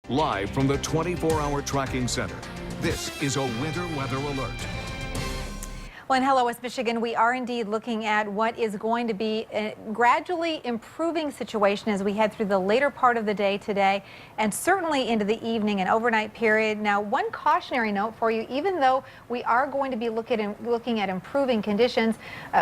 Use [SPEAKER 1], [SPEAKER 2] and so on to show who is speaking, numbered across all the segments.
[SPEAKER 1] Live from the 24-hour tracking center, this is a winter weather alert.
[SPEAKER 2] Well, in Hello West Michigan, we are indeed looking at what is going to be a gradually improving situation as we head through the later part of the day today and certainly into the evening and overnight period. Now, one cautionary note for you, even though we are going to be looking at improving conditions,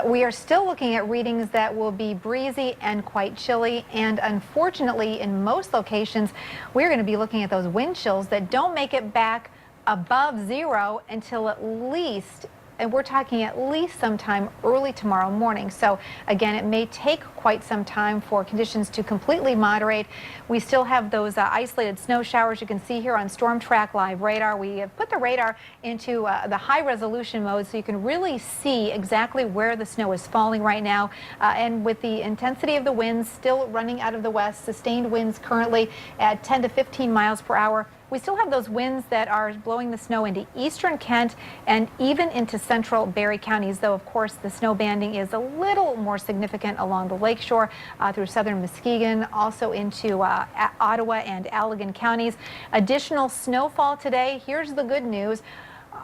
[SPEAKER 2] we are still looking at readings that will be breezy and quite chilly. And unfortunately, in most locations, we're going to be looking at those wind chills that don't make it back above zero until at least, and we're talking at least sometime early tomorrow morning. So again, it may take quite some time for conditions to completely moderate. We still have those isolated snow showers you can see here on Storm Track Live radar. We have put the radar into the high resolution mode so you can really see exactly where the snow is falling right now. And with the intensity of the winds still running out of the west, sustained winds currently at 10 to 15 miles per hour. We still have those winds that are blowing the snow into eastern Kent and even into central Barry counties, though, of course, the snow banding is a little more significant along the lakeshore through southern Muskegon, also into Ottawa and Allegan counties. Additional snowfall today. Here's the good news.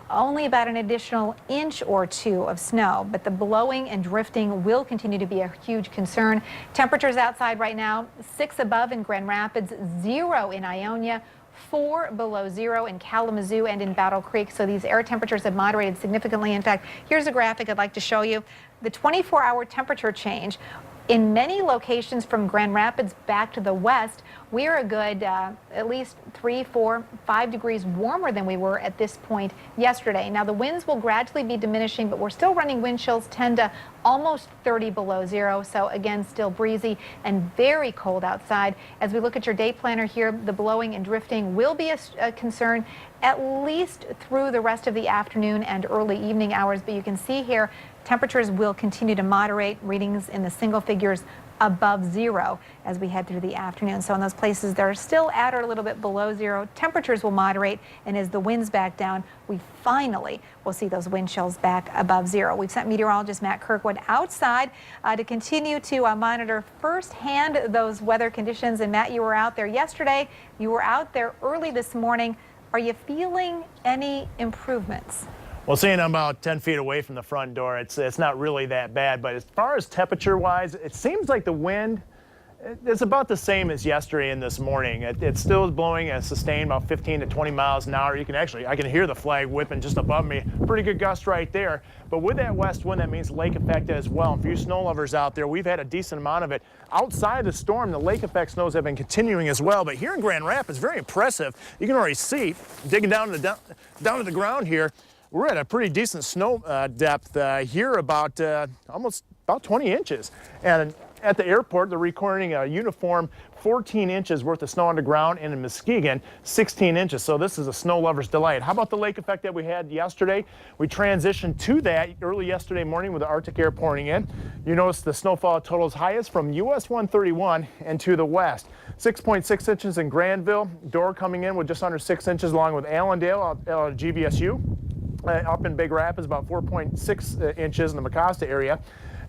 [SPEAKER 2] Only about an additional inch or two of snow, but the blowing and drifting will continue to be a huge concern. Temperatures outside right now, 6 above in Grand Rapids, 0 in Ionia, 4 below zero in Kalamazoo and in Battle Creek. So these air temperatures have moderated significantly. In fact, here's a graphic I'd like to show you. The 24-hour temperature change. In many locations from Grand Rapids back to the west, we are a good at least 3, 4, 5 degrees warmer than we were at this point yesterday. Now, the winds will gradually be diminishing, but we're still running wind chills 10 to almost 30 below zero. So again, still breezy and very cold outside. As we look at your day planner here, the blowing and drifting will be a concern at least through the rest of the afternoon and early evening hours. But you can see here, temperatures will continue to moderate, readings in the single figures above zero as we head through the afternoon. So in those places that are still at or a little bit below zero, temperatures will moderate, and as the winds back down, we finally will see those wind chills back above zero. We've sent meteorologist Matt Kirkwood outside to continue to monitor firsthand those weather conditions. And Matt, you were out there yesterday. You were out there early this morning. Are you feeling any improvements?
[SPEAKER 3] Well, seeing I'm about 10 feet away from the front door, it's not really that bad. But as far as temperature-wise, it seems like the wind is about the same as yesterday and this morning. It still is blowing a sustained about 15 to 20 miles an hour. I can hear the flag whipping just above me. Pretty good gust right there. But with that west wind, that means lake effect as well. And for you snow lovers out there, we've had a decent amount of it. Outside the storm, the lake effect snows have been continuing as well. But here in Grand Rapids, very impressive. You can already see, digging down to the ground here, we're at a pretty decent snow depth here, about almost about 20 inches. And at the airport, they're recording a uniform 14 inches worth of snow on the ground, and in Muskegon, 16 inches. So this is a snow lover's delight. How about the lake effect that we had yesterday? We transitioned to that early yesterday morning with the Arctic air pouring in. You notice the snowfall totals highest from US 131 and to the west. 6.6 inches in Granville, Dorr coming in with just under 6 inches, along with Allendale out of GVSU. Up in Big Rapids, about 4.6 inches in the Mecosta area.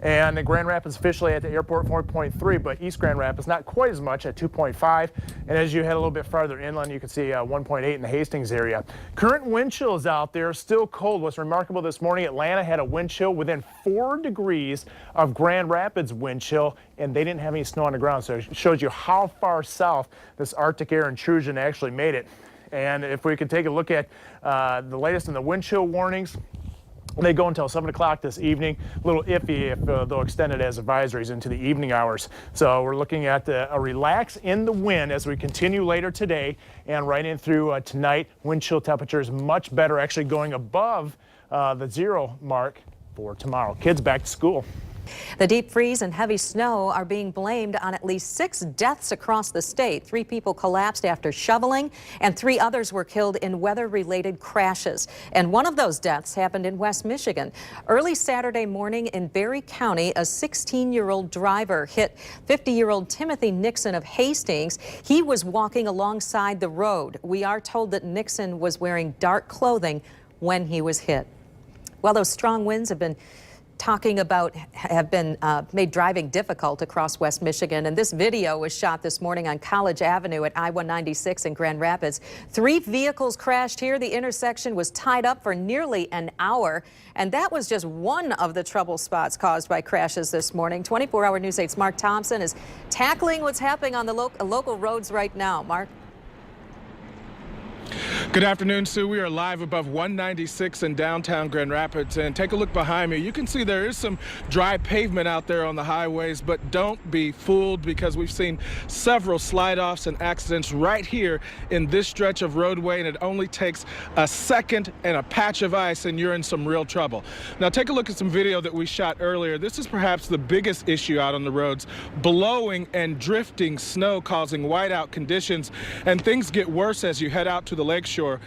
[SPEAKER 3] And the Grand Rapids officially at the airport 4.3, but East Grand Rapids not quite as much at 2.5. And as you head a little bit farther inland, you can see 1.8 in the Hastings area. Current wind chills out there, still cold. What's remarkable this morning, Atlanta had a wind chill within 4 degrees of Grand Rapids wind chill, and they didn't have any snow on the ground. So it shows you how far south this Arctic air intrusion actually made it. And if we could take a look at the latest in the wind chill warnings, they go until 7 o'clock this evening. A little iffy if they'll extend it as advisories into the evening hours. So we're looking at a relax in the wind as we continue later today and right in through tonight. Wind chill temperatures much better, actually going above the zero mark for tomorrow. Kids back to school.
[SPEAKER 4] The deep freeze and heavy snow are being blamed on at least 6 deaths across the state. 3 people collapsed after shoveling, and 3 others were killed in weather-related crashes. And one of those deaths happened in West Michigan. Early Saturday morning in Barry County, a 16-year-old driver hit 50-year-old Timothy Nixon of Hastings. He was walking alongside the road. We are told that Nixon was wearing dark clothing when he was hit. Well, those strong winds have been talking about have been made driving difficult across West Michigan. And this video was shot this morning on College Avenue at I-196 in Grand Rapids. 3 vehicles crashed here. The intersection was tied up for nearly an hour. And that was just one of the trouble spots caused by crashes this morning. 24-hour News 8's Mark Thompson is tackling what's happening on the local roads right now. Mark.
[SPEAKER 5] Good afternoon, Sue. We are live above 196 in downtown Grand Rapids, and take a look behind me. You can see there is some dry pavement out there on the highways, but don't be fooled because we've seen several slide-offs and accidents right here in this stretch of roadway, and it only takes a second and a patch of ice and you're in some real trouble. Now take a look at some video that we shot earlier. This is perhaps the biggest issue out on the roads. Blowing and drifting snow causing whiteout conditions, and things get worse as you head out to the lakeshore.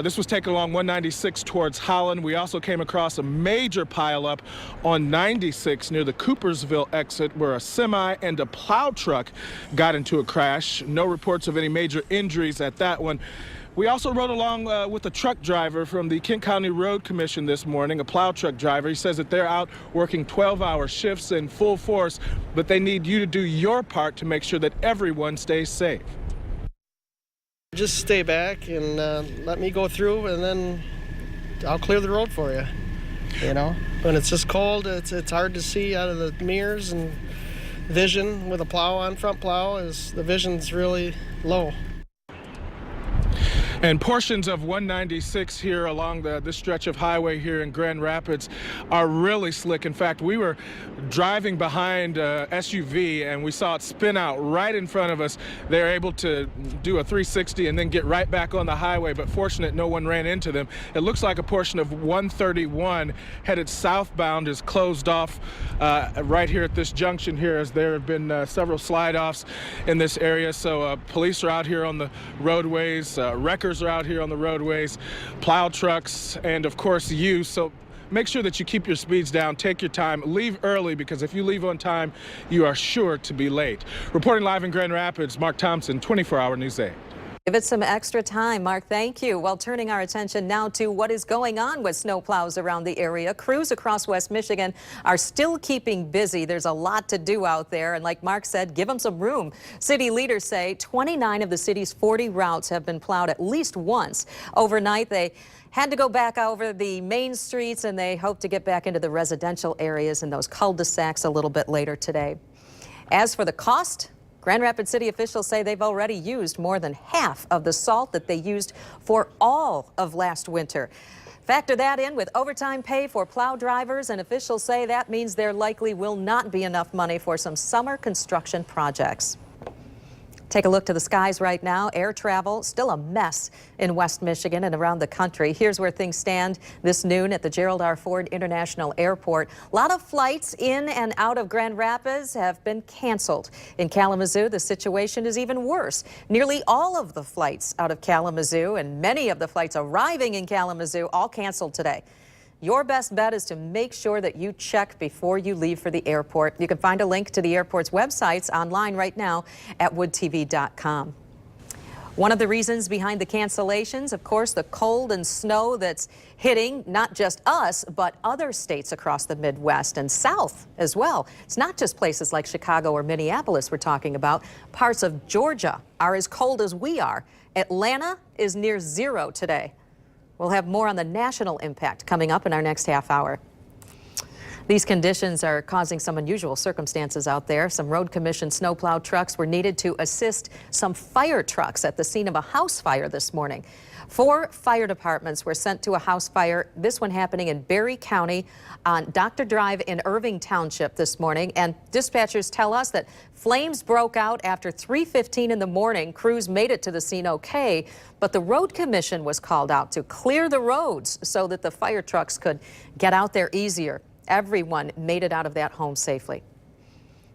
[SPEAKER 5] This was taken along 196 towards Holland. We also came across a major pileup on 96 near the Coopersville exit where a semi and a plow truck got into a crash. No reports of any major injuries at that one. We also rode along with a truck driver from the Kent County Road Commission this morning, a plow truck driver. He says that they're out working 12-hour shifts in full force, but they need you to do your part to make sure that everyone stays safe.
[SPEAKER 6] Just stay back and let me go through, and then I'll clear the road for you. You know, when it's just cold, it's hard to see out of the mirrors, and vision with a plow on, front plow, is the vision's really low.
[SPEAKER 5] And portions of 196 here along this stretch of highway here in Grand Rapids are really slick. In fact, we were driving behind a SUV and we saw it spin out right in front of us. They were able to do a 360 and then get right back on the highway, but fortunate no one ran into them. It looks like a portion of 131 headed southbound is closed off right here at this junction here, as there have been several slide-offs in this area. So police are out here on the roadways, wreckers are out here on the roadways, plow trucks, and of course you. So make sure that you keep your speeds down, take your time, leave early, because if you leave on time, you are sure to be late. Reporting live in Grand Rapids, Mark Thompson, 24-hour News 8.
[SPEAKER 4] Give it some extra time, Mark. Thank you. Well, turning our attention now to what is going on with snowplows around the area. Crews across West Michigan are still keeping busy. There's a lot to do out there, and like Mark said, give them some room. City leaders say 29 of the city's 40 routes have been plowed at least once. Overnight, they had to go back over the main streets, and they hope to get back into the residential areas and those cul-de-sacs a little bit later today. As for the cost, Grand Rapids City officials say they've already used more than half of the salt that they used for all of last winter. Factor that in with overtime pay for plow drivers, and officials say that means there likely will not be enough money for some summer construction projects. Take a look to the skies right now. Air travel still a mess in West Michigan and around the country. Here's where things stand this noon at the Gerald R. Ford International Airport. A lot of flights in and out of Grand Rapids have been canceled. In Kalamazoo, the situation is even worse. Nearly all of the flights out of Kalamazoo and many of the flights arriving in Kalamazoo all canceled today. Your best bet is to make sure that you check before you leave for the airport. You can find a link to the airport's websites online right now at woodtv.com. One of the reasons behind the cancellations, of course, the cold and snow that's hitting not just us, but other states across the Midwest and South as well. It's not just places like Chicago or Minneapolis we're talking about. Parts of Georgia are as cold as we are. Atlanta is near zero today. We'll have more on the national impact coming up in our next half hour. These conditions are causing some unusual circumstances out there. Some road commission snowplow trucks were needed to assist some fire trucks at the scene of a house fire this morning. 4 fire departments were sent to a house fire, this one happening in Berry County on Dr. Drive in Irving Township this morning. And dispatchers tell us that flames broke out after 3:15 in the morning. Crews made it to the scene okay, but the road commission was called out to clear the roads so that the fire trucks could get out there easier. Everyone made it out of that home safely.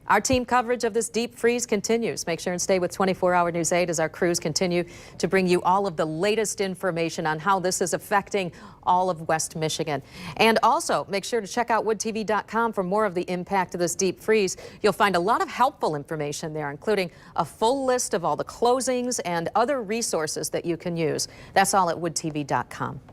[SPEAKER 4] Our team coverage of this deep freeze continues. Make sure and stay with 24-hour News 8 as our crews continue to bring you all of the latest information on how this is affecting all of West Michigan. And also, make sure to check out woodtv.com for more of the impact of this deep freeze. You'll find a lot of helpful information there, including a full list of all the closings and other resources that you can use. That's all at woodtv.com.